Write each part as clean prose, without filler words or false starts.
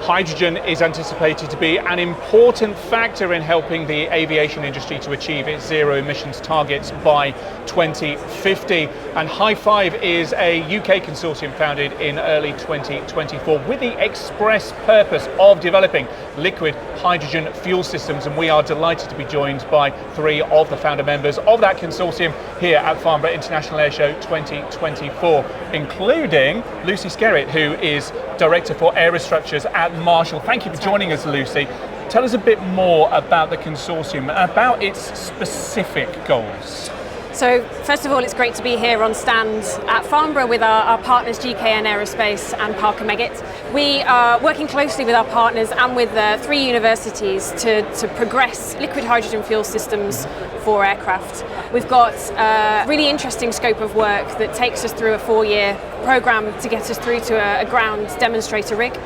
Hydrogen is anticipated to be an important factor in helping the aviation industry to achieve its zero emissions targets by 2050. And HyFIVE is a UK consortium founded in early 2024 with the express purpose of developing liquid hydrogen fuel systems. And we are delighted to be joined by three of the founder members of that consortium here at Farnborough International Airshow 2024, including Lucy Skerrit, who is Director for Aerostructures at Marshall. Thank you for joining us, Lucy. Tell us a bit more about the consortium, about its specific goals. So first of all, it's great to be here on stand at Farnborough with our partners GKN Aerospace and Parker Meggitt. We are working closely with our partners and with three universities to progress liquid hydrogen fuel systems for aircraft. We've got a really interesting scope of work that takes us through a 4-year programme to get us through to a ground demonstrator rig.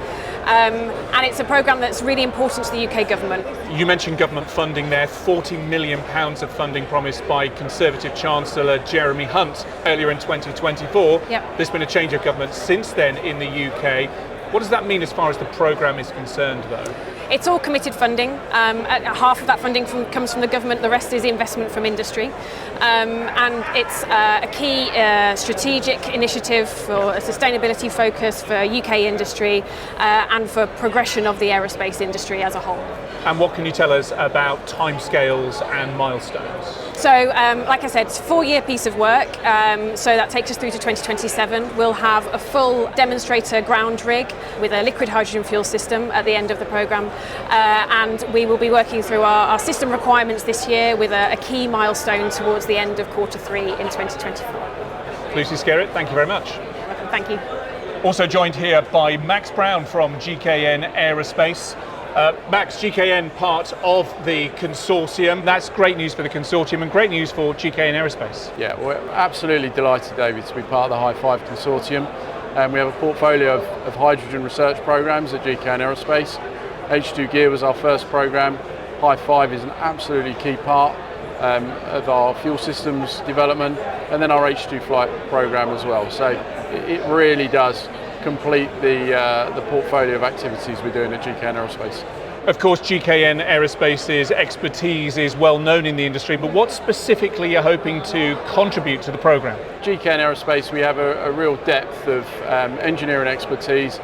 And it's a programme that's really important to the UK government. You mentioned government funding there, £40 million of funding promised by Conservative Chancellor Jeremy Hunt earlier in 2024. Yep. There's been a change of government since then in the UK. What does that mean as far as the programme is concerned, though? It's all committed funding. Half of that funding comes from the government, the rest is investment from industry. And it's a key strategic initiative for a sustainability focus for UK industry and for progression of the aerospace industry as a whole. And what can you tell us about timescales and milestones? So, like I said, it's a 4-year piece of work, so that takes us through to 2027. We'll have a full demonstrator ground rig with a liquid hydrogen fuel system at the end of the programme, and we will be working through our system requirements this year with a key milestone towards the end of Q3 in 2024. Lucy Skerrit, thank you very much. Welcome, thank you. Also joined here by Max Brown from GKN Aerospace. Max, GKN part of the consortium. That's great news for the consortium and great news for GKN Aerospace. Yeah, we're absolutely delighted, David, to be part of the HyFIVE consortium. We have a portfolio of hydrogen research programs at GKN Aerospace. H2 Gear was our first program. HyFIVE is an absolutely key part of our fuel systems development, and then our H2 flight program as well. So it really does complete the portfolio of activities we're doing at GKN Aerospace. Of course, GKN Aerospace's expertise is well known in the industry, but what specifically are you hoping to contribute to the programme? GKN Aerospace, we have a real depth of engineering expertise.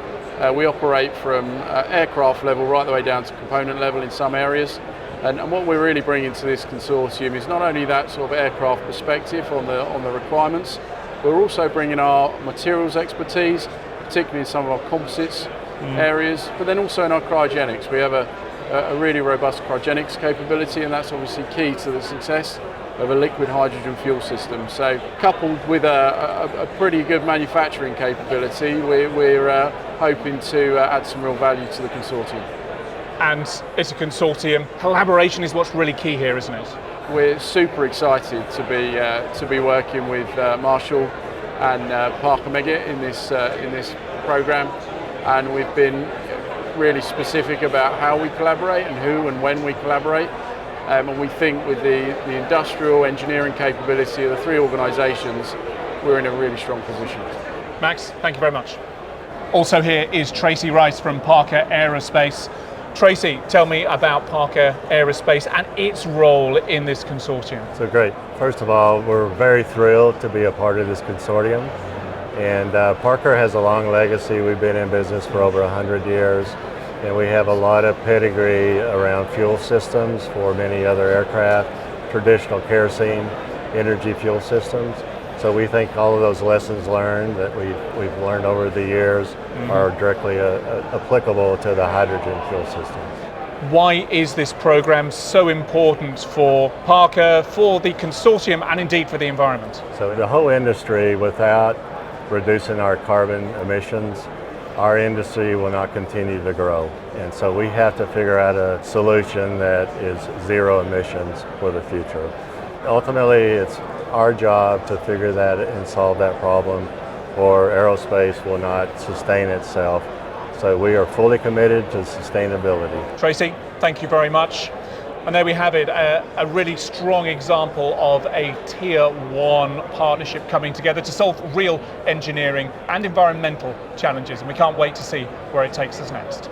We operate from aircraft level right the way down to component level in some areas. And what we're really bringing to this consortium is not only that sort of aircraft perspective on the requirements, we're also bringing our materials expertise, particularly in some of our composites areas, but then also in our cryogenics. We have a really robust cryogenics capability, and that's obviously key to the success of a liquid hydrogen fuel system. So coupled with a pretty good manufacturing capability, we're hoping to add some real value to the consortium. And it's a consortium. Collaboration is what's really key here, isn't it? We're super excited to be working with Marshall and Parker Meggitt in this program, and we've been really specific about how we collaborate and who and when we collaborate, and we think with the industrial engineering capability of the three organisations, we're in a really strong position. Max, thank you very much. Also here is Tracy Rice from Parker Aerospace. Tracy, tell me about Parker Aerospace and its role in this consortium. So great. First of all, we're very thrilled to be a part of this consortium. And Parker has a long legacy. We've been in business for over 100 years. And we have a lot of pedigree around fuel systems for many other aircraft, traditional kerosene, energy fuel systems. So we think all of those lessons learned that we've learned over the years are directly applicable to the hydrogen fuel systems. Why is this program so important for Parker, for the consortium, and indeed for the environment? So the whole industry, without reducing our carbon emissions, our industry will not continue to grow. And so we have to figure out a solution that is zero emissions for the future. Ultimately, it's our job to figure that and solve that problem, or aerospace will not sustain itself. So we are fully committed to sustainability. Tracy, thank you very much. And there we have it, a really strong example of a Tier 1 partnership coming together to solve real engineering and environmental challenges. And we can't wait to see where it takes us next.